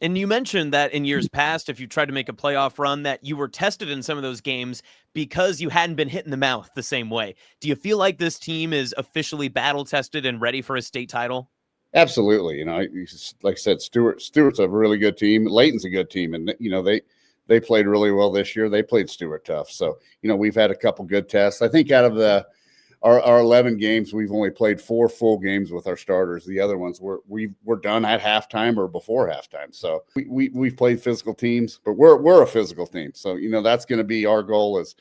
And you mentioned that in years past, if you tried to make a playoff run, that you were tested in some of those games because you hadn't been hit in the mouth the same way. Do you feel like this team is officially battle tested and ready for a state title? Absolutely. Like I said, Stewart's a really good team. Layton's a good team, and they played really well this year. They played Stewart tough. So we've had a couple good tests. I think out of our 11 games, we've only played 4 full games with our starters. The other ones we're done at halftime or before halftime. So we've played physical teams, but we're a physical team. So that's going to be our goal. Is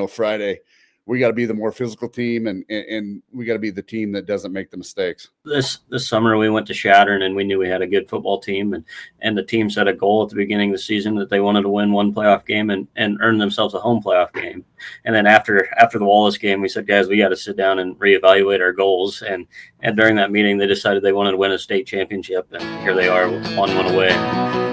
Friday we got to be the more physical team, and we got to be the team that doesn't make the mistakes. This summer we went to Showdown, and we knew we had a good football team, and the team set a goal at the beginning of the season that they wanted to win one playoff game and earn themselves a home playoff game. And then after the Wallace game, we said, guys, we got to sit down and reevaluate our goals. And during that meeting, they decided they wanted to win a state championship, and here they are, 1-1 away.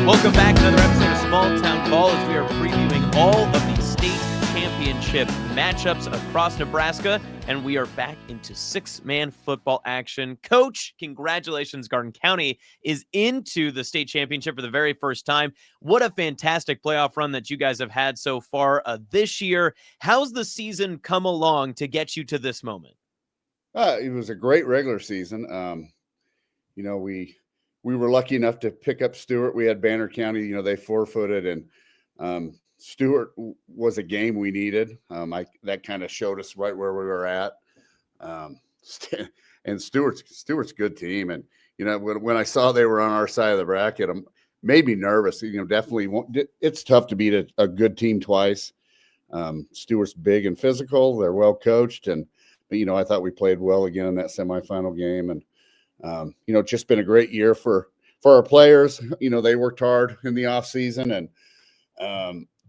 Welcome back to another episode of Small Town Ball as we are previewing all of the state championship matchups across Nebraska, and we are back into 6-man football action. Coach, congratulations. Garden County is into the state championship for the very first time. What a fantastic playoff run that you guys have had so far this year. How's the season come along to get you to this moment? It was a great regular season. We were lucky enough to pick up Stewart. We had Banner County, they forfeited, and Stewart was a game we needed. That kind of showed us right where we were at. And Stewart's a good team. And, when I saw they were on our side of the bracket, it made me nervous. Definitely it's tough to beat a good team twice. Stewart's big and physical. They're well coached. But I thought we played well again in that semifinal game. And, it's just been a great year for our players. They worked hard in the off season, and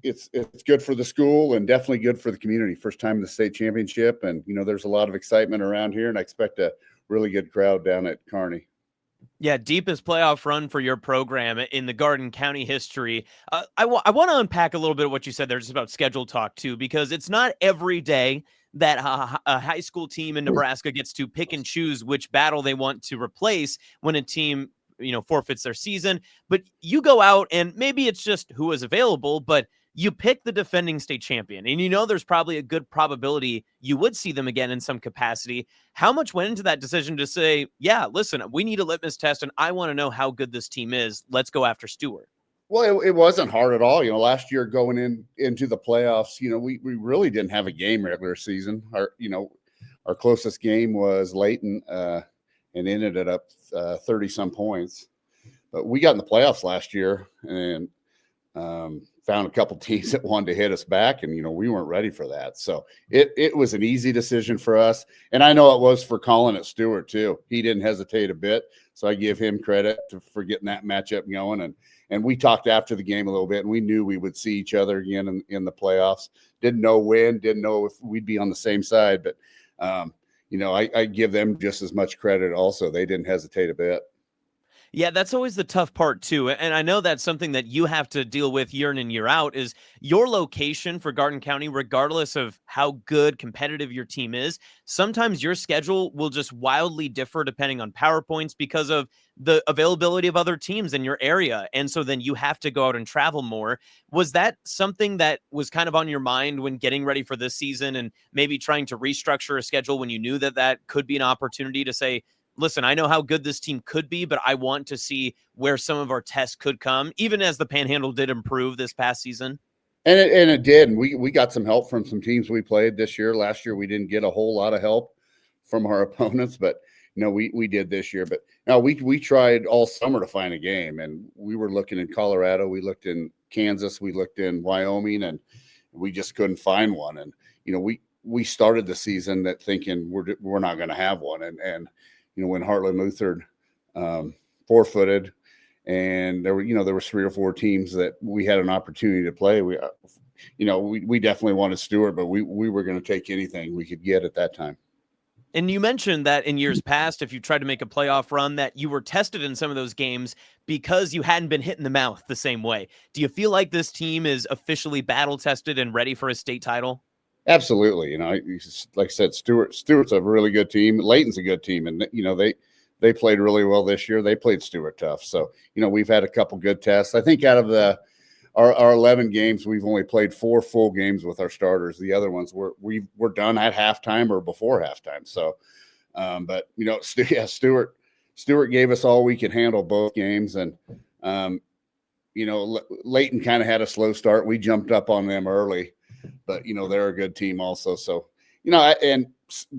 it's good for the school and definitely good for the community. First time in the state championship, and there's a lot of excitement around here, and I expect a really good crowd down at Kearney. Yeah, deepest playoff run for your program in the Garden County history. I want to unpack a little bit of what you said there just about schedule talk too, because it's not every day that a high school team in Nebraska gets to pick and choose which battle they want to replace when a team, forfeits their season. But you go out and maybe it's just who is available, but you pick the defending state champion, and there's probably a good probability you would see them again in some capacity. How much went into that decision to say, yeah, listen, we need a litmus test, and I want to know how good this team is. Let's go after Stewart. Well, it wasn't hard at all. Last year going into the playoffs, we really didn't have a game regular season. Our closest game was Layton, and ended up 30-some points. But we got in the playoffs last year and found a couple teams that wanted to hit us back, and we weren't ready for that. So it was an easy decision for us, and I know it was for Colin at Stewart too. He didn't hesitate a bit, so I give him credit for getting that matchup going. And we talked after the game a little bit, and we knew we would see each other again in the playoffs. Didn't know when, didn't know if we'd be on the same side, but I give them just as much credit also. They didn't hesitate a bit. Yeah, that's always the tough part too. And I know that's something that you have to deal with year in and year out is your location for Garden County, regardless of how good competitive your team is. Sometimes your schedule will just wildly differ depending on PowerPoints because of the availability of other teams in your area. And so then you have to go out and travel more. Was that something that was kind of on your mind when getting ready for this season and maybe trying to restructure a schedule when you knew that could be an opportunity to say, listen, I know how good this team could be, but I want to see where some of our tests could come, even as the Panhandle did improve this past season? And it did. And we got some help from some teams we played this year. Last year, we didn't get a whole lot of help from our opponents, but we did this year. But now we tried all summer to find a game, and we were looking in Colorado. We looked in Kansas. We looked in Wyoming, and we just couldn't find one. And, we started the season thinking we're not going to have one. And when Heartland Lutheran forfeited, and there were 3 or 4 teams that we had an opportunity to play. We definitely wanted Stewart, but we were going to take anything we could get at that time. And you mentioned that in years past, if you tried to make a playoff run, that you were tested in some of those games because you hadn't been hit in the mouth the same way. Do you feel like this team is officially battle tested and ready for a state title? Absolutely. Like I said, Stewart's a really good team. Layton's a good team. And, they played really well this year. They played Stewart tough. So, we've had a couple good tests. I think out of our 11 games, we've only played 4 full games with our starters. The other ones we're done at halftime or before halftime. So, but Stewart gave us all we could handle both games. And, Layton kind of had a slow start. We jumped up on them early, but they're a good team also. So, and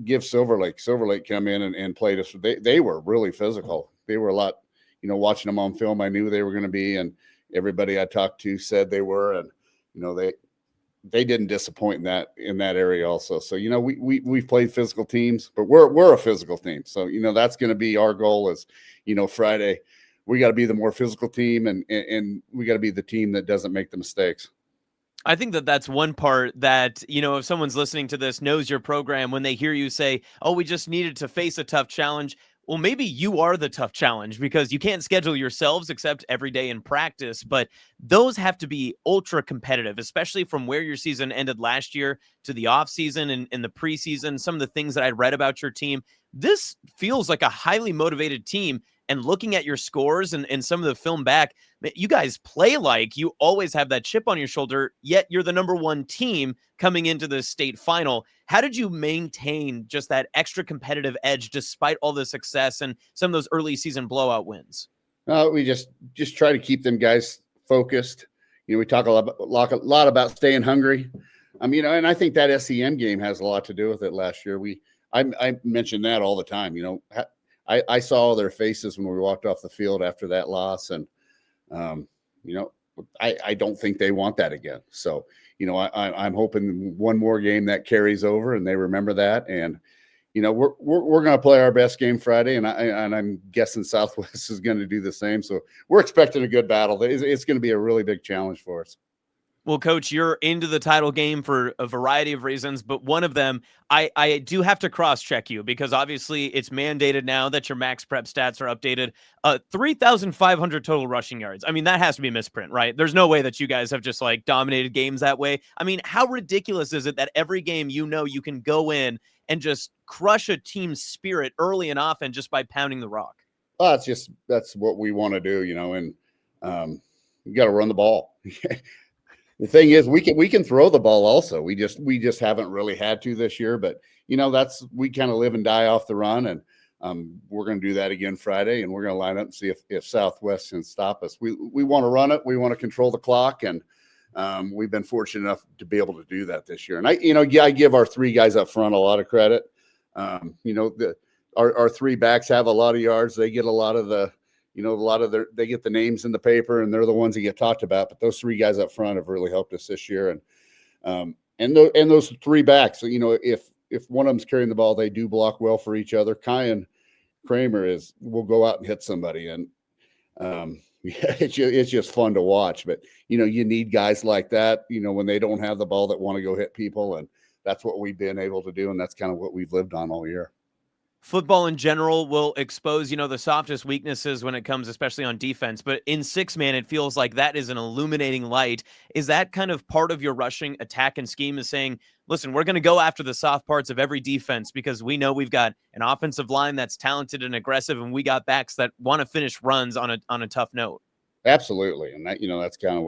give Silver Lake come in and played us. They were really physical. They were a lot, watching them on film, I knew they were going to be, and everybody I talked to said they were, and, they didn't disappoint in that area also. So, we've played physical teams, but we're a physical team. So, that's going to be our goal is, Friday, we got to be the more physical team, and we got to be the team that doesn't make the mistakes. I think that's one part that, if someone's listening to this, knows your program, when they hear you say, oh, we just needed to face a tough challenge. Well, maybe you are the tough challenge because you can't schedule yourselves except every day in practice. But those have to be ultra competitive, especially from where your season ended last year to the offseason and in the preseason. Some of the things that I read about your team, this feels like a highly motivated team. And looking at your scores and some of the film back, you guys play like you always have that chip on your shoulder, yet you're the number 1 team coming into the state final. How did you maintain just that extra competitive edge despite all the success and some of those early season blowout wins? We just try to keep them guys focused. We talk a lot about staying hungry. And I think that SEM game has a lot to do with it last year. I mentioned that all the time. I saw their faces when we walked off the field after that loss. And, I don't think they want that again. So, I'm hoping one more game that carries over and they remember that. And, we're going to play our best game Friday, and I'm guessing Southwest is going to do the same. So we're expecting a good battle. It's going to be a really big challenge for us. Well, Coach, you're into the title game for a variety of reasons, but one of them, I do have to cross-check you because obviously it's mandated now that your max prep stats are updated. 3,500 total rushing yards. I mean, that has to be a misprint, right? There's no way that you guys have just dominated games that way. I mean, how ridiculous is it that every game you can go in and just crush a team's spirit early and often just by pounding the rock? Well, that's what we want to do, and you got to run the ball. The thing is, we can throw the ball also. We just haven't really had to this year, but we kind of live and die off the run, and we're going to do that again Friday, and we're going to line up and see if Southwest can stop us. We want to run it. We want to control the clock, and we've been fortunate enough to be able to do that this year. And I give our 3 guys up front a lot of credit. Our 3 backs have a lot of yards. They get a lot of the. They get the names in the paper and they're the ones that get talked about, but those 3 guys up front have really helped us this year. And those 3 backs, if one of them's carrying the ball, they do block well for each other. Kai and Kramer will go out and hit somebody. And it's just fun to watch, but you need guys like that, when they don't have the ball that want to go hit people. And that's what we've been able to do. And that's kind of what we've lived on all year. Football in general will expose, the softest weaknesses when it comes, especially on defense. But in 6-man, it feels like that is an illuminating light. Is that kind of part of your rushing attack and scheme, is saying, listen, we're going to go after the soft parts of every defense because we know we've got an offensive line that's talented and aggressive, and we got backs that want to finish runs on a tough note? Absolutely. And that, that's kind of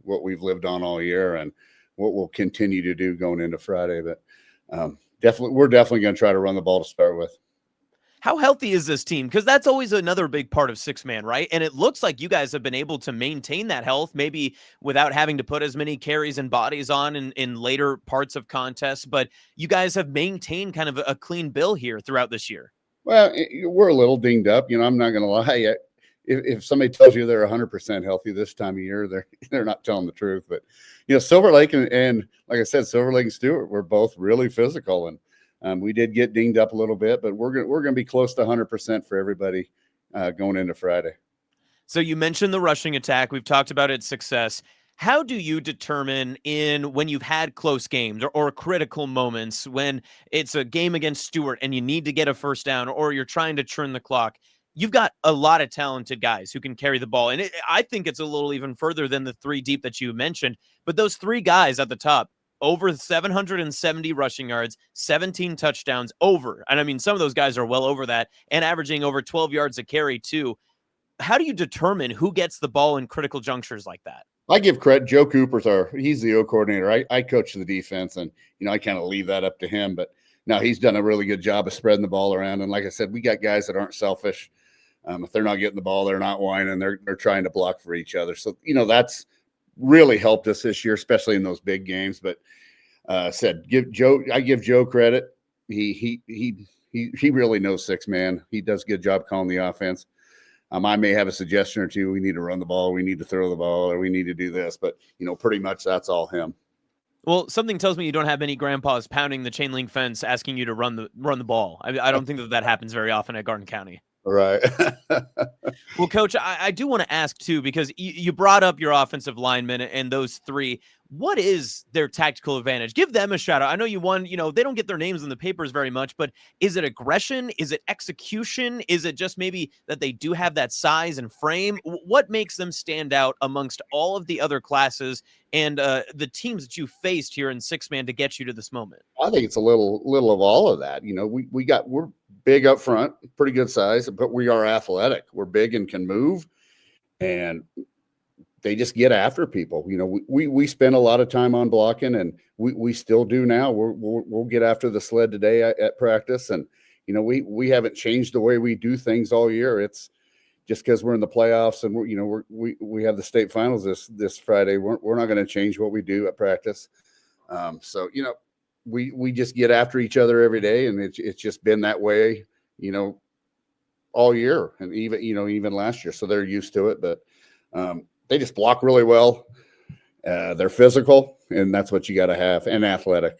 what we've lived on all year and what we'll continue to do going into Friday. But we're definitely going to try to run the ball to start with. How healthy is this team? Because that's always another big part of 6-man, right? And it looks like you guys have been able to maintain that health, maybe without having to put as many carries and bodies on in later parts of contests. But you guys have maintained kind of a clean bill here throughout this year. Well, we're a little dinged up. I'm not going to lie. If somebody tells you they're 100% healthy this time of year, they're not telling the truth. But, Silver Lake and like I said, Silver Lake and Stewart were both really physical, and we did get dinged up a little bit, but we're going to be close to 100% for everybody going into Friday. So you mentioned the rushing attack. We've talked about its success. How do you determine when you've had close games or critical moments, when it's a game against Stewart and you need to get a first down or you're trying to churn the clock? You've got a lot of talented guys who can carry the ball. And I think it's a little even further than the 3 deep that you mentioned. But those 3 guys at the top, over 770 rushing yards, 17 touchdowns over. And I mean, some of those guys are well over that and averaging over 12 yards a carry too. How do you determine who gets the ball in critical junctures like that? I give credit. Joe he's the O coordinator. I coach the defense, and, I kind of leave that up to him, but no, he's done a really good job of spreading the ball around. And like I said, we got guys that aren't selfish. If they're not getting the ball, they're not whining. They're trying to block for each other. So, that's really helped us this year, especially in those big games. But I give Joe credit. He really knows six man. He does a good job calling the offense. I may have a suggestion or two. We need to run the ball. We need to throw the ball, or we need to do this. But, pretty much that's all him. Well, something tells me you don't have any grandpas pounding the chain link fence asking you to run the ball. I don't think that happens very often at Garden County. Right. Well, Coach, I do want to ask, too, because you brought up your offensive linemen and those three. What is their tactical advantage? Give them a shout out. I know you won, they don't get their names in the papers very much, but is it aggression? Is it execution? Is it just maybe that they do have that size and frame? What makes them stand out amongst all of the other classes and the teams that you faced here in six-man to get you to this moment? I think it's a little of all of that. We're big up front, pretty good size, but we are athletic. We're big and can move, and they just get after people. We spend a lot of time on blocking, and we still do now. We'll get after the sled today at practice, and we haven't changed the way we do things all year. It's just because we're in the playoffs and we have the state finals this Friday. We're not going to change what we do at practice. So we just get after each other every day, and it's just been that way, all year, and even last year. So they're used to it, but they just block really well. They're physical, and that's what you got to have, and athletic.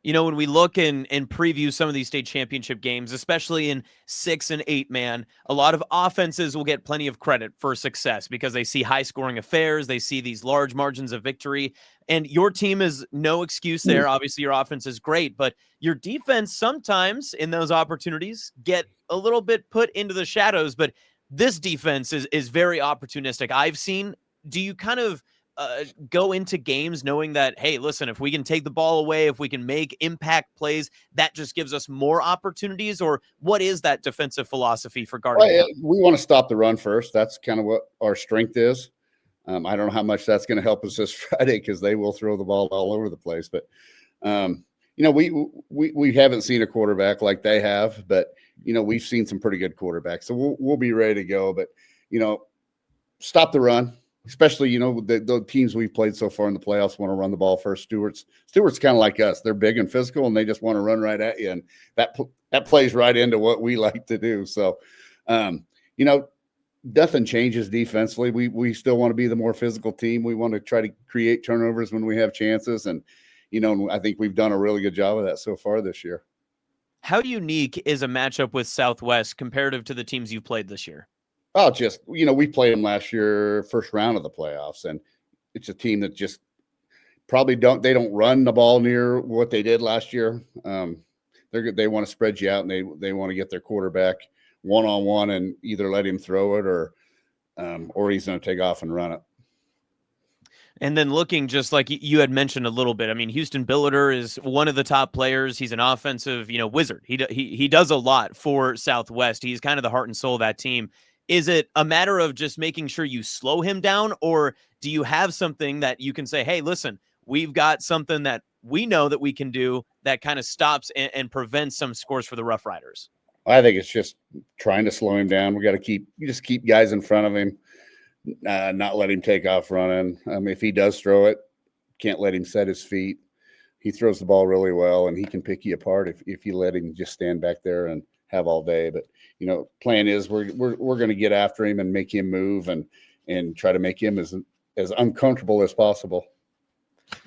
When we look and preview some of these state championship games, especially in 6 and 8 man, a lot of offenses will get plenty of credit for success because they see high scoring affairs. They see these large margins of victory, and your team is no excuse there. Obviously your offense is great, but your defense sometimes in those opportunities get a little bit put into the shadows, but this defense is very opportunistic. I've seen, do you kind of go into games knowing that, hey, listen, if we can take the ball away, if we can make impact plays, that just gives us more opportunities? Or what is that defensive philosophy for Garden County? We want to stop the run first. That's kind of what our strength is. I don't know how much that's going to help us this Friday because they will throw the ball all over the place. But, we haven't seen a quarterback like they have, but, we've seen some pretty good quarterbacks. So we'll be ready to go. But, stop the run. Especially, the teams we've played so far in the playoffs want to run the ball first. Stewart's kind of like us. They're big and physical, and they just want to run right at you. And that plays right into what we like to do. So, nothing changes defensively. We still want to be the more physical team. We want to try to create turnovers when we have chances. And, I think we've done a really good job of that so far this year. How unique is a matchup with Southwest comparative to the teams you've played this year? Oh, just, we played them last year, first round of the playoffs, and it's a team that just probably don't run the ball near what they did last year. They want to spread you out, and they want to get their quarterback one-on-one and either let him throw it or he's going to take off and run it. And then looking just like you had mentioned a little bit, I mean, Houston Billiter is one of the top players. He's an offensive, wizard. He does a lot for Southwest. He's kind of the heart and soul of that team. Is it a matter of just making sure you slow him down, or do you have something that you can say, hey, listen, we've got something that we know that we can do that kind of stops and prevents some scores for the Roughriders? I think it's just trying to slow him down. We got to keep guys in front of him, not let him take off running. If he does throw it, can't let him set his feet. He throws the ball really well, and he can pick you apart if you let him just stand back there and have all day. But plan is we're going to get after him and make him move and try to make him as uncomfortable as possible.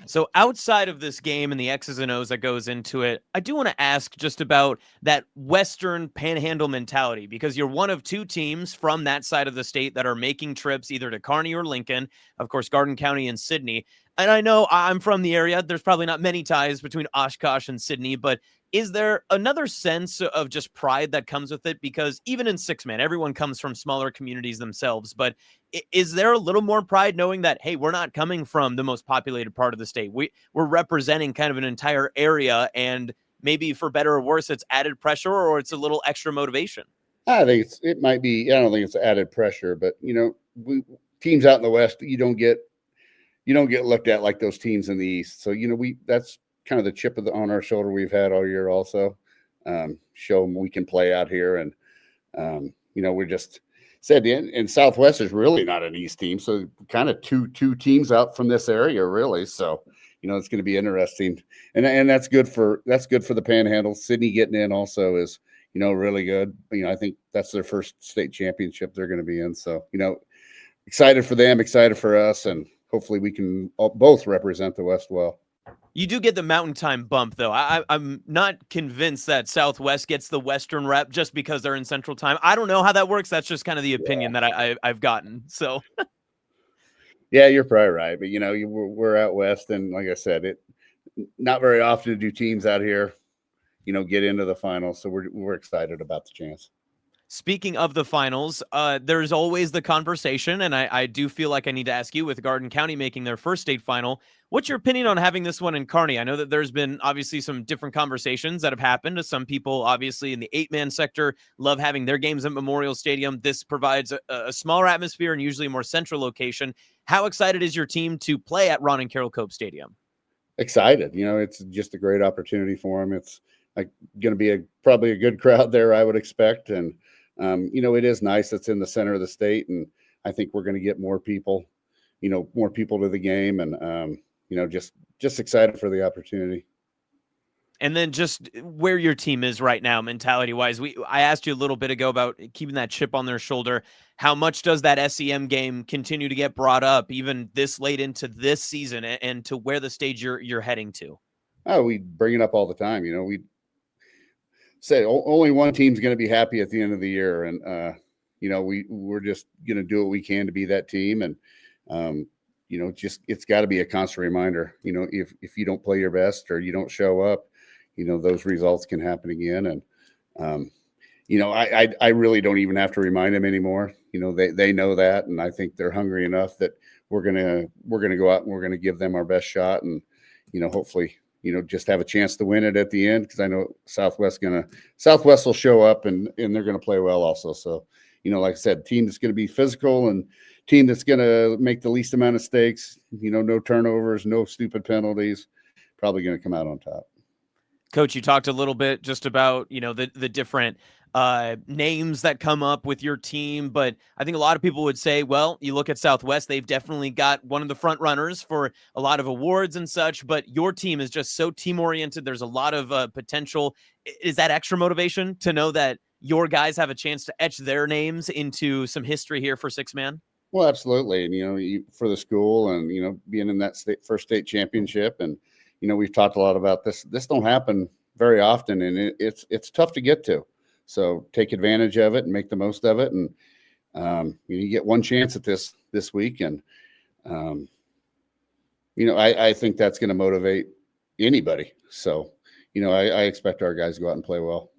So outside of this game and the X's and O's that goes into it, I do want to ask just about that Western Panhandle mentality, because you're one of two teams from that side of the state that are making trips either to Kearney or Lincoln, of course, Garden County and Sidney. And I know I'm from the area. There's probably not many ties between Oshkosh and Sidney, but Is there another sense of just pride that comes with it? Because even in six-man, everyone comes from smaller communities themselves. But is there a little more pride knowing that, hey, we're not coming from the most populated part of the state? We're representing kind of an entire area, and maybe for better or worse, it's added pressure or it's a little extra motivation. I think it might be. I don't think it's added pressure, but teams out in the West, you don't get looked at like those teams in the East. So that's kind of the chip on our shoulder we've had all year. Also, show them we can play out here, and we're just said. And Southwest is really not an East team, so kind of two teams out from this area, really. So it's going to be interesting, and that's good for the Panhandle. Sydney getting in also is really good. I think that's their first state championship they're going to be in. So excited for them, excited for us, and hopefully we can both represent the West well. You do get the Mountain Time bump, though. I'm not convinced that Southwest gets the Western rep just because they're in Central Time. I don't know how that works. That's just kind of the opinion that I've gotten. So, yeah, you're probably right. But we're out west, and like I said, not very often do teams out here, get into the finals. So we're excited about the chance. Speaking of the finals, there's always the conversation, and I do feel like I need to ask you, with Garden County making their first state final, what's your opinion on having this one in Kearney? I know that there's been obviously some different conversations that have happened. Some people, obviously, in the 8-man sector love having their games at Memorial Stadium. This provides a smaller atmosphere and usually a more central location. How excited is your team to play at Ron and Carol Cope Stadium? Excited. It's just a great opportunity for them. It's going to be probably a good crowd there, I would expect, and it is nice. It's in the center of the state, and I think we're going to get more people to the game, and just excited for the opportunity. And then just where your team is right now, mentality-wise. I asked you a little bit ago about keeping that chip on their shoulder. How much does that SEM game continue to get brought up, even this late into this season, and to where the stage you're heading to? Oh, we bring it up all the time. We say only one team's going to be happy at the end of the year, and we're just going to do what we can to be that team, and it's got to be a constant reminder. If you don't play your best or you don't show up, those results can happen again, and I really don't even have to remind them anymore. They know that, and I think they're hungry enough that we're gonna go out and we're gonna give them our best shot, and hopefully just have a chance to win it at the end, because I know Southwest will show up and they're going to play well also. So, like I said, team that's going to be physical and team that's going to make the least amount of mistakes, no turnovers, no stupid penalties, probably going to come out on top. Coach, you talked a little bit just about, the different names that come up with your team, but I think a lot of people would say, well, you look at Southwest, they've definitely got one of the front runners for a lot of awards and such, but your team is just so team oriented. There's a lot of potential. Is that extra motivation to know that your guys have a chance to etch their names into some history here for six-man? Well, absolutely. And, for the school and, being in that first state championship. And, we've talked a lot about this. This don't happen very often, and it's tough to get to. So take advantage of it and make the most of it. And you get one chance at this week. And, I think that's going to motivate anybody. So, I expect our guys to go out and play well.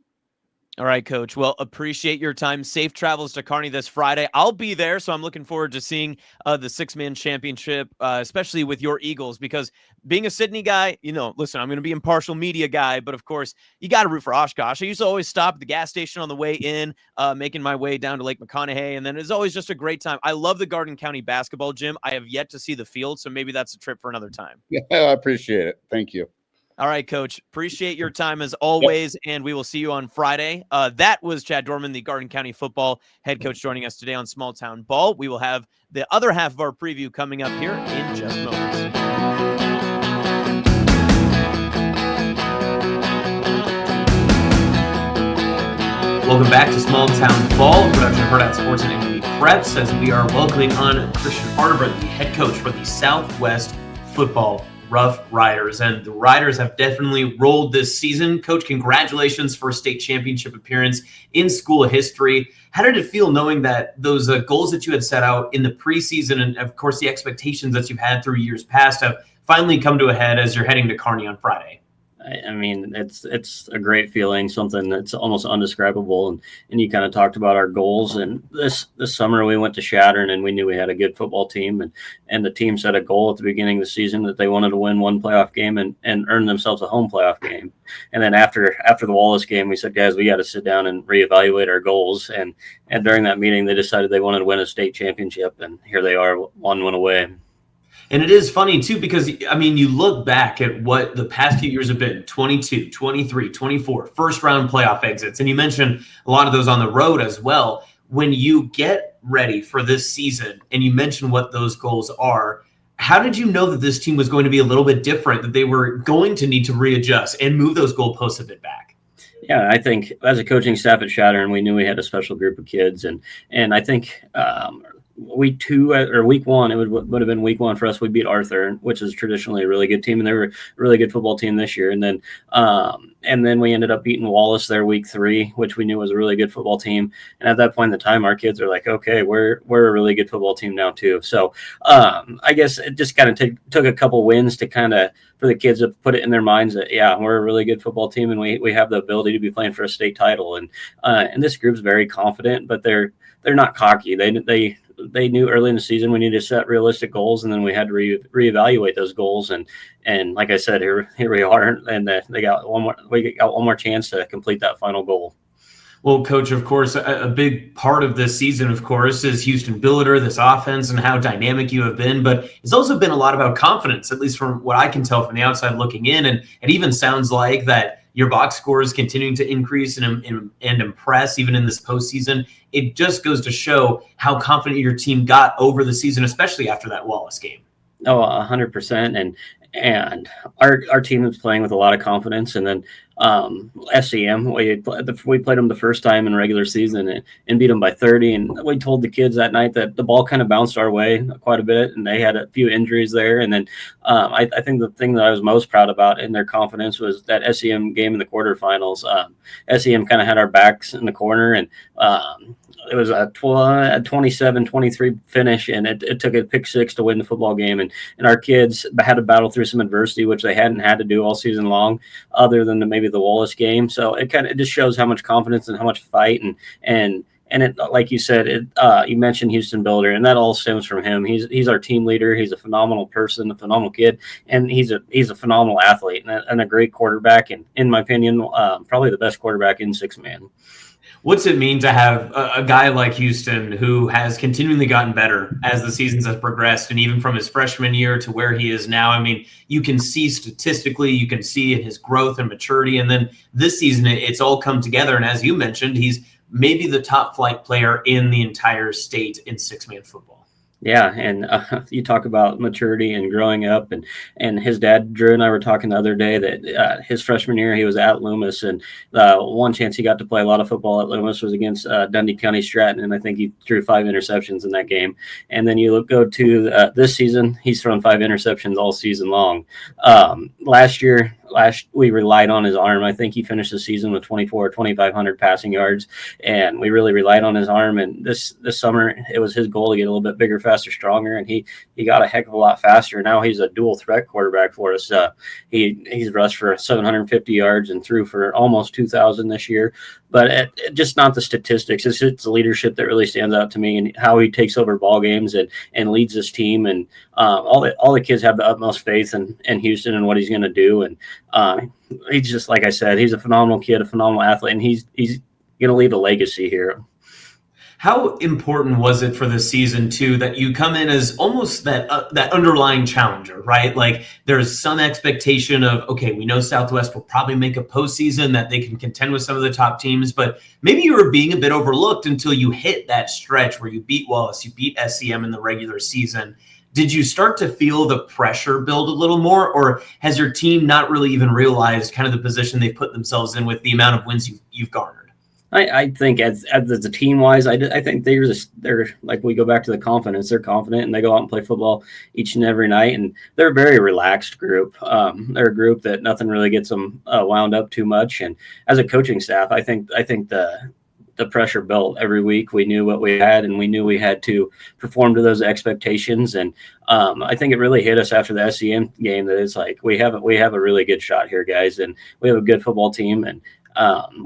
All right, Coach. Well, appreciate your time. Safe travels to Kearney this Friday. I'll be there, so I'm looking forward to seeing the six-man championship, especially with your Eagles, because being a Sydney guy, listen, I'm going to be impartial media guy, but of course, you got to root for Oshkosh. I used to always stop at the gas station on the way in, making my way down to Lake McConaughey, and then it's always just a great time. I love the Garden County basketball gym. I have yet to see the field, so maybe that's a trip for another time. Yeah, I appreciate it. Thank you. All right, Coach. Appreciate your time as always, and we will see you on Friday. That was Chad Dormann, the Garden County football head coach, joining us today on Small Town Ball. We will have the other half of our preview coming up here in just moments. Welcome back to Small Town Ball, production of Hurrdat Sports and MLB Preps, as we are welcoming on Christian Arterburn, the head coach for the Southwest football Roughriders, and the Riders have definitely rolled this season. Coach, congratulations for a state championship appearance in school history. How did it feel knowing that those goals that you had set out in the preseason, and of course the expectations that you've had through years past, have finally come to a head as you're heading to Kearney on Friday? I mean, it's a great feeling, something that's almost undescribable. And you kind of talked about our goals. And this summer we went to Shattern, and we knew we had a good football team. And the team set a goal at the beginning of the season that they wanted to win one playoff game and earn themselves a home playoff game. And then after the Wallace game, we said, guys, we got to sit down and reevaluate our goals. And during that meeting, they decided they wanted to win a state championship. And here they are, one win away. And it is funny, too, because, I mean, you look back at what the past few years have been, 22, 23, 24, first-round playoff exits, and you mentioned a lot of those on the road as well. When you get ready for this season and you mention what those goals are, how did you know that this team was going to be a little bit different, that they were going to need to readjust and move those goalposts a bit back? Yeah, I think as a coaching staff at Shattern, we knew we had a special group of kids. And I think week 2 or week 1, it would have been week 1 for us. We beat Arthur, which is traditionally a really good team, and they were a really good football team this year. And then we ended up beating Wallace there week 3, which we knew was a really good football team. And at that point in the time, our kids are like, okay, we're a really good football team now too. So I guess it just kind of took a couple wins to kind of for the kids to put it in their minds that, yeah, we're a really good football team, and we have the ability to be playing for a state title. And this group's very confident, but they're not cocky. They knew early in the season we needed to set realistic goals, and then we had to reevaluate those goals. And like I said, here we are, and we got one more chance to complete that final goal. Well, Coach, of course, a big part of this season, of course, is Houston Billiter, this offense, and how dynamic you have been. But it's also been a lot about confidence, at least from what I can tell from the outside looking in. And it even sounds like that your box score is continuing to increase and impress even in this postseason. It just goes to show how confident your team got over the season, especially after that Wallace game. Oh, 100%. And our team is playing with a lot of confidence. And then SEM, we played them the first time in regular season and beat them by 30. And we told the kids that night that the ball kind of bounced our way quite a bit, and they had a few injuries there. And then I think the thing that I was most proud about in their confidence was that SEM game in the quarterfinals. SEM kind of had our backs in the corner, and it was a 27-23 finish, and it took a pick 6 to win the football game. And our kids had to battle through some adversity, which they hadn't had to do all season long, other than maybe the Wallace game. So it just shows how much confidence and how much fight and it, like you said, you mentioned Houston Billiter, and that all stems from him. He's our team leader. He's a phenomenal person, a phenomenal kid, and he's a phenomenal athlete and a great quarterback. And in my opinion, probably the best quarterback in 6-man. What's it mean to have a guy like Houston who has continually gotten better as the seasons have progressed, and even from his freshman year to where he is now? I mean, you can see statistically, you can see in his growth and maturity. And then this season, it's all come together. And as you mentioned, he's maybe the top flight player in the entire state in 6-man football. Yeah, and you talk about maturity and growing up, and his dad, Drew, and I were talking the other day that his freshman year he was at Loomis, and one chance he got to play a lot of football at Loomis was against Dundee County Stratton, and I think he threw 5 interceptions in that game. And then you go to this season, he's thrown 5 interceptions all season long. Last we relied on his arm. I think he finished the season with 2,500 passing yards, and we really relied on his arm. And this summer, it was his goal to get a little bit bigger, faster, stronger, and he got a heck of a lot faster. Now he's a dual threat quarterback for us. He's rushed for 750 yards and threw for almost 2,000 this year. But just not the statistics. It's the leadership that really stands out to me, and how he takes over ball games and leads this team. And all the kids have the utmost faith in Houston and what he's going to do. And he's just, like I said, he's a phenomenal kid, a phenomenal athlete, and he's going to leave a legacy here. How important was it for this season, too, that you come in as almost that underlying challenger, right? Like there's some expectation of, okay, we know Southwest will probably make a postseason, that they can contend with some of the top teams, but maybe you were being a bit overlooked until you hit that stretch where you beat Wallace, you beat SEM in the regular season. Did you start to feel the pressure build a little more, or has your team not really even realized kind of the position they've put themselves in with the amount of wins you've garnered? I think as a team wise, I think they're like, we go back to the confidence. They're confident, and they go out and play football each and every night. And they're a very relaxed group. They're a group that nothing really gets them wound up too much. And as a coaching staff, I think the pressure built every week. We knew what we had, and we knew we had to perform to those expectations. And I think it really hit us after the SEM game that it's like we have a really good shot here, guys, and we have a good football team, and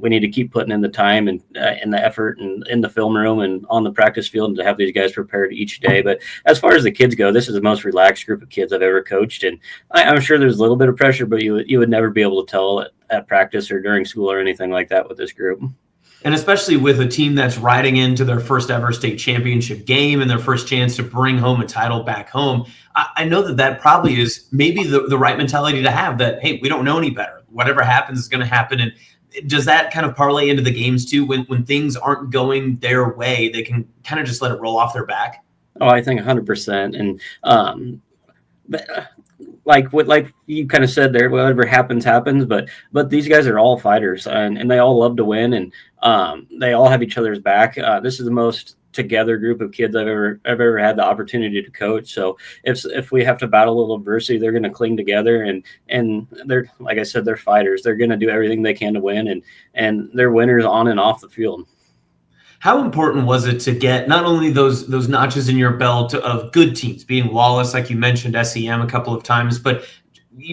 we need to keep putting in the time and the effort and in the film room and on the practice field, and to have these guys prepared each day. But as far as the kids go, this is the most relaxed group of kids I've ever coached, and I'm sure there's a little bit of pressure, but you would never be able to tell at practice or during school or anything like that with this group. And especially with a team that's riding into their first ever state championship game and their first chance to bring home a title back home, I know that probably is maybe the right mentality to have, that, hey, we don't know any better. Whatever happens is going to happen. And does that kind of parlay into the games too? When things aren't going their way, they can kind of just let it roll off their back? Oh, I think 100%. And like you kind of said there, whatever happens, but these guys are all fighters, and they all love to win, and they all have each other's back. This is the most together group of kids I've ever had the opportunity to coach. So if we have to battle a little adversity, they're going to cling together, and they're, like I said, they're fighters. They're going to do everything they can to win, and they're winners on and off the field. How important was it to get not only those notches in your belt of good teams, being Wallace, like you mentioned, SEM a couple of times, but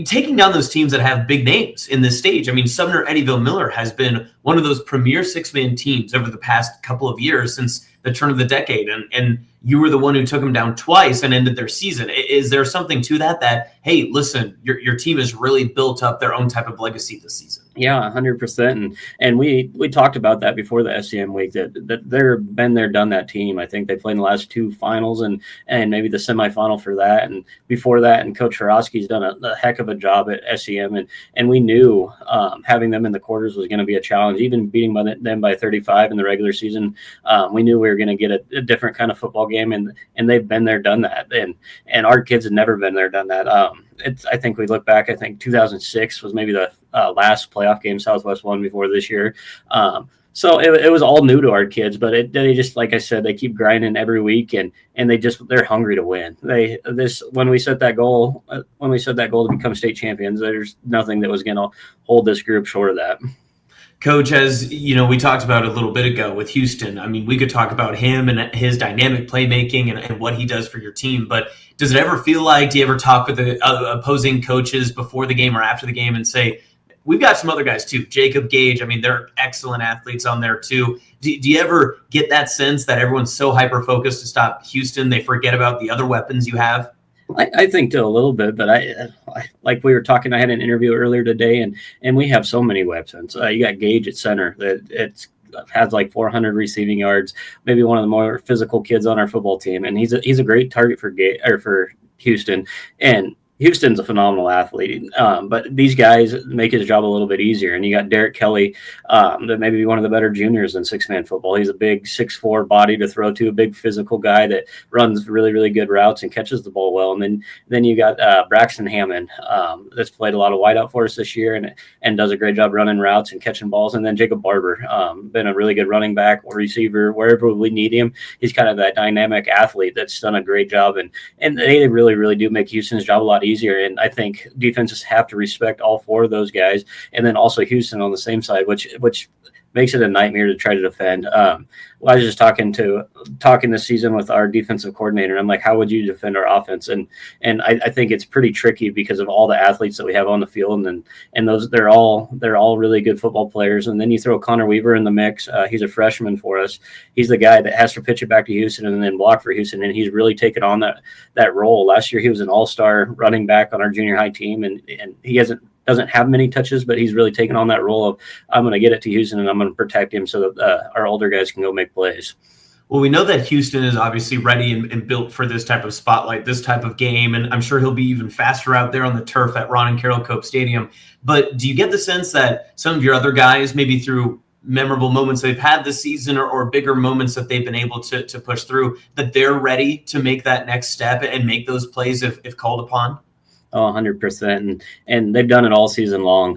taking down those teams that have big names in this stage? I mean, Sumner Eddyville Miller has been one of those premier six-man teams over the past couple of years since the turn of the decade, and you were the one who took them down twice and ended their season. Is there something to that, hey, listen, your team has really built up their own type of legacy this season? Yeah, 100%. And we talked about that before the SEM week, that they're been there, done that team. I think they played in the last two finals and maybe the semifinal for that. And before that, and Coach Horowski's done a heck of a job at SEM. And we knew having them in the quarters was going to be a challenge. Even beating them by 35 in the regular season, we knew we were going to get a different kind of football game. And they've been there, done that. And our kids had never been there, done that. I think we look back, I think 2006 was maybe the last playoff game Southwest won before this year. So it was all new to our kids, but they just, like I said, they keep grinding every week, and they're hungry to win. When we set that goal to become state champions, there's nothing that was going to hold this group short of that. Coach, as you know, we talked about a little bit ago with Houston. I mean, we could talk about him and his dynamic playmaking and what he does for your team, but does it ever feel like, do you ever talk with the opposing coaches before the game or after the game and say, we've got some other guys too, Jacob Gage, I mean, they're excellent athletes on there too. Do you ever get that sense that everyone's so hyper-focused to stop Houston, they forget about the other weapons you have? I think a little bit, but I like we were talking, I had an interview earlier today, and we have so many weapons. You got Gage at center that has like 400 receiving yards, maybe one of the more physical kids on our football team, and he's a great target for Houston. And Houston's a phenomenal athlete, but these guys make his job a little bit easier. And you got Derek Kelly, that may be one of the better juniors in six-man football. He's a big 6'4" body to throw to, a big physical guy that runs really, really good routes and catches the ball well. And then you got Braxton Hammond, that's played a lot of wideout for us this year and does a great job running routes and catching balls. And then Jacob Barber, been a really good running back or receiver wherever we need him. He's kind of that dynamic athlete that's done a great job. And they really, really do make Houston's job a lot easier. And I think defenses have to respect all four of those guys, and then also Houston on the same side, which makes it a nightmare to try to defend. I was just talking this season with our defensive coordinator, and I'm like, how would you defend our offense? And I think it's pretty tricky because of all the athletes that we have on the field, and those they're all really good football players. And then you throw Connor Weaver in the mix. He's a freshman for us. He's the guy that has to pitch it back to Houston and then block for Houston, and he's really taken on that role. Last year he was an all-star running back on our junior high team, and he doesn't have many touches, but he's really taken on that role of, I'm going to get it to Houston and I'm going to protect him so that our older guys can go make plays. Well, we know that Houston is obviously ready and built for this type of spotlight, this type of game, and I'm sure he'll be even faster out there on the turf at Ron and Carroll Cope Stadium. But do you get the sense that some of your other guys, maybe through memorable moments they've had this season or bigger moments that they've been able to push through, that they're ready to make that next step and make those plays if called upon? Oh, 100%. And they've done it all season long.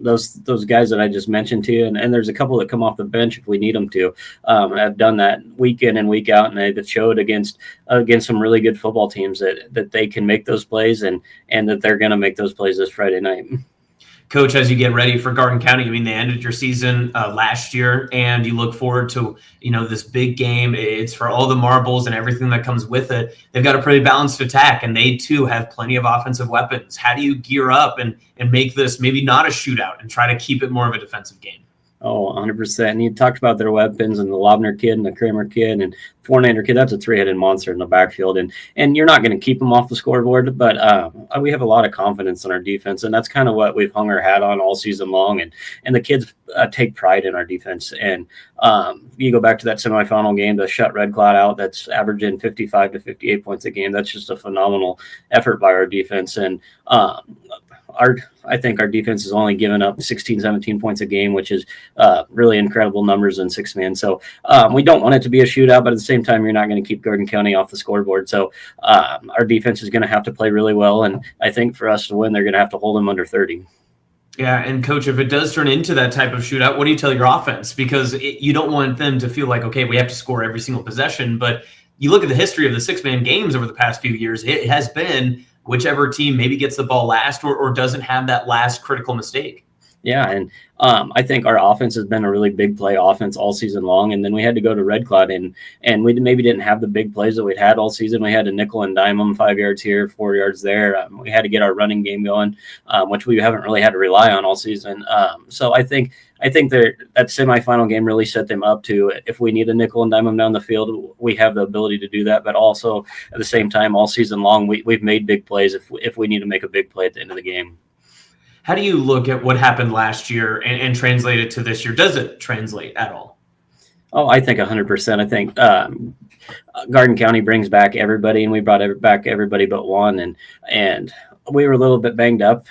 Those guys that I just mentioned to you, and there's a couple that come off the bench if we need them to, have done that week in and week out, and they've showed against some really good football teams that they can make those plays and that they're going to make those plays this Friday night. Coach, as you get ready for Garden County, I mean, they ended your season last year, and you look forward to, this big game. It's for all the marbles and everything that comes with it. They've got a pretty balanced attack, and they too have plenty of offensive weapons. How do you gear up and make this maybe not a shootout and try to keep it more of a defensive game? Oh, 100%. And you talked about their weapons and the Lobner kid and the Kramer kid and Fornander kid. That's a three-headed monster in the backfield. And you're not going to keep them off the scoreboard, but we have a lot of confidence in our defense. And that's kind of what we've hung our hat on all season long. And the kids take pride in our defense. And you go back to that semifinal game to shut Red Cloud out, that's averaging 55 to 58 points a game. That's just a phenomenal effort by our defense. And I think our defense has only given up 16, 17 points a game, which is really incredible numbers in 6-man. So we don't want it to be a shootout, but at the same time, you're not going to keep Garden County off the scoreboard. So our defense is going to have to play really well. And I think for us to win, they're going to have to hold them under 30. Yeah, and Coach, if it does turn into that type of shootout, what do you tell your offense? Because you don't want them to feel like, okay, we have to score every single possession. But you look at the history of the 6-man games over the past few years, it has been whichever team maybe gets the ball last or doesn't have that last critical mistake. Yeah, and I think our offense has been a really big play offense all season long, and then we had to go to Red Cloud, and we maybe didn't have the big plays that we'd had all season. We had to nickel and dime them 5 yards here, 4 yards there. We had to get our running game going, which we haven't really had to rely on all season. So I think that semifinal game really set them up to, if we need a nickel and dime them down the field, we have the ability to do that. But also at the same time, all season long, we've made big plays if we need to make a big play at the end of the game. How do you look at what happened last year and translate it to this year? Does it translate at all? Oh, I think 100%. I think Garden County brings back everybody, and we brought back everybody but one. And we were a little bit banged up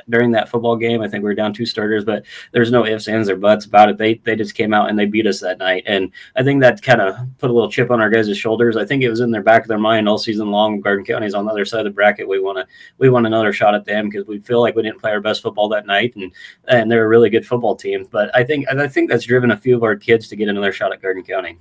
during that football game. I think we were down 2 starters, but there's no ifs, ands, or buts about it. They just came out and they beat us that night. And I think that kind of put a little chip on our guys' shoulders. I think it was in their back of their mind all season long. Garden County's on the other side of the bracket. We want another shot at them because we feel like we didn't play our best football that night, and they're a really good football team. But I think that's driven a few of our kids to get another shot at Garden County.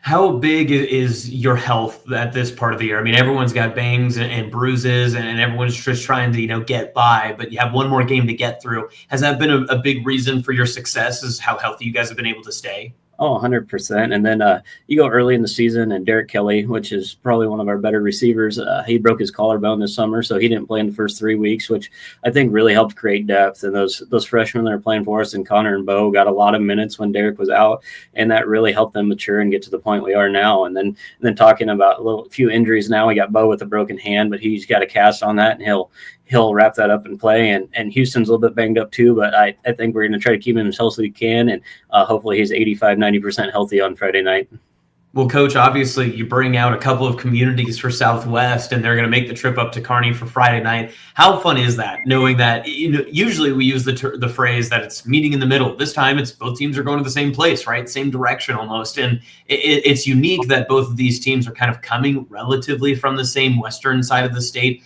How big is your health at this part of the year? I mean, everyone's got bangs and bruises, and everyone's just trying to, get by, but you have one more game to get through. Has that been a big reason for your success, is how healthy you guys have been able to stay? Oh, 100%. And then you go early in the season, and Derek Kelly, which is probably one of our better receivers, he broke his collarbone this summer, so he didn't play in the first 3 weeks, which I think really helped create depth. And those freshmen that are playing for us, and Connor and Bo, got a lot of minutes when Derek was out, and that really helped them mature and get to the point we are now. And then talking about a few injuries now, we got Bo with a broken hand, but he's got a cast on that, and he'll wrap that up and play. And Houston's a little bit banged up too, but I think we're going to try to keep him as healthy as we can. And hopefully he's 85-90% healthy on Friday night. Well, Coach, obviously you bring out a couple of communities for Southwest, and they're going to make the trip up to Kearney for Friday night. How fun is that, knowing that usually we use the phrase that it's meeting in the middle? This time it's both teams are going to the same place, right? Same direction almost. And it's unique that both of these teams are kind of coming relatively from the same western side of the state.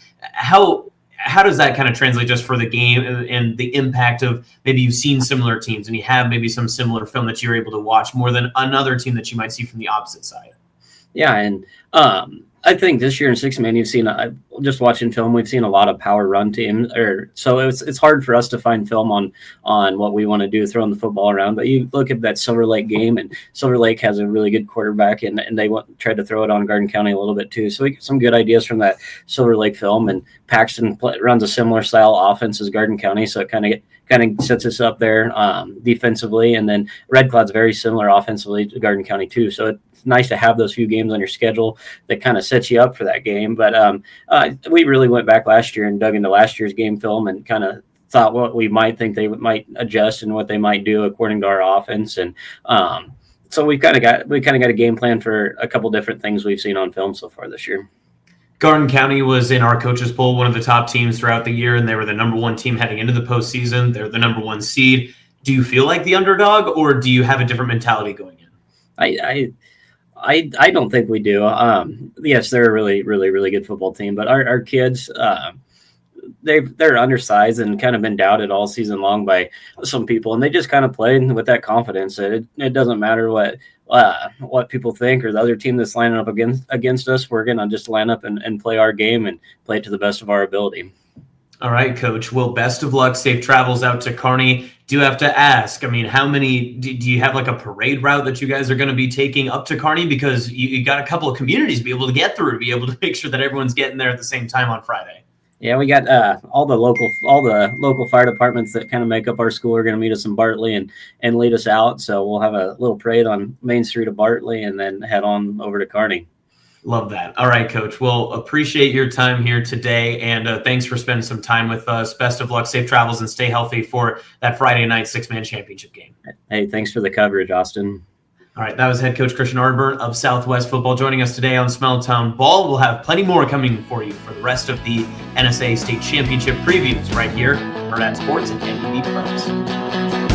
How does that kind of translate just for the game and the impact of maybe you've seen similar teams and you have maybe some similar film that you're able to watch more than another team that you might see from the opposite side? Yeah, and I think this year in 6-man, you've seen just watching film, we've seen a lot of power run teams. So it's hard for us to find film on what we want to do, throwing the football around. But you look at that Silver Lake game, and Silver Lake has a really good quarterback, and they tried to throw it on Garden County a little bit too. So we get some good ideas from that Silver Lake film. And Paxton runs a similar style offense as Garden County, so it kind of sets us up there defensively. And then Red Cloud's very similar offensively to Garden County too. So it's nice to have those few games on your schedule that kind of sets you up for that game. But we really went back last year and dug into last year's game film and kind of thought what we might think they might adjust and what they might do according to our offense. And so we kind of got a game plan for a couple different things we've seen on film so far this year. Garden County was in our coaches poll, one of the top teams throughout the year, and they were the number 1 team heading into the postseason. They're the number 1 seed. Do you feel like the underdog, or do you have a different mentality going in? I don't think we do. Yes, they're a really, really, really good football team, but our kids, they're undersized and kind of been doubted all season long by some people, and they just kind of play with that confidence that it doesn't matter what people think or the other team that's lining up against us. We're gonna just line up and play our game and play it to the best of our ability. All right, Coach. Well, best of luck. Safe travels out to Kearney. Do have to ask, I mean, how many, do you have like a parade route that you guys are going to be taking up to Kearney? Because you got a couple of communities to be able to get through, to be able to make sure that everyone's getting there at the same time on Friday. Yeah, we got all the local fire departments that kind of make up our school are going to meet us in Bartley and lead us out. So we'll have a little parade on Main Street of Bartley and then head on over to Kearney. Love that. All right, Coach. Well, appreciate your time here today, and thanks for spending some time with us. Best of luck, safe travels, and stay healthy for that Friday night 6-man championship game. Hey, thanks for the coverage, Austin. All right, that was head coach Christian Arterburn of Southwest Football joining us today on Smelltown Ball. We'll have plenty more coming for you for the rest of the NSAA State Championship previews right here, Hurrdat Sports and NEB Pros.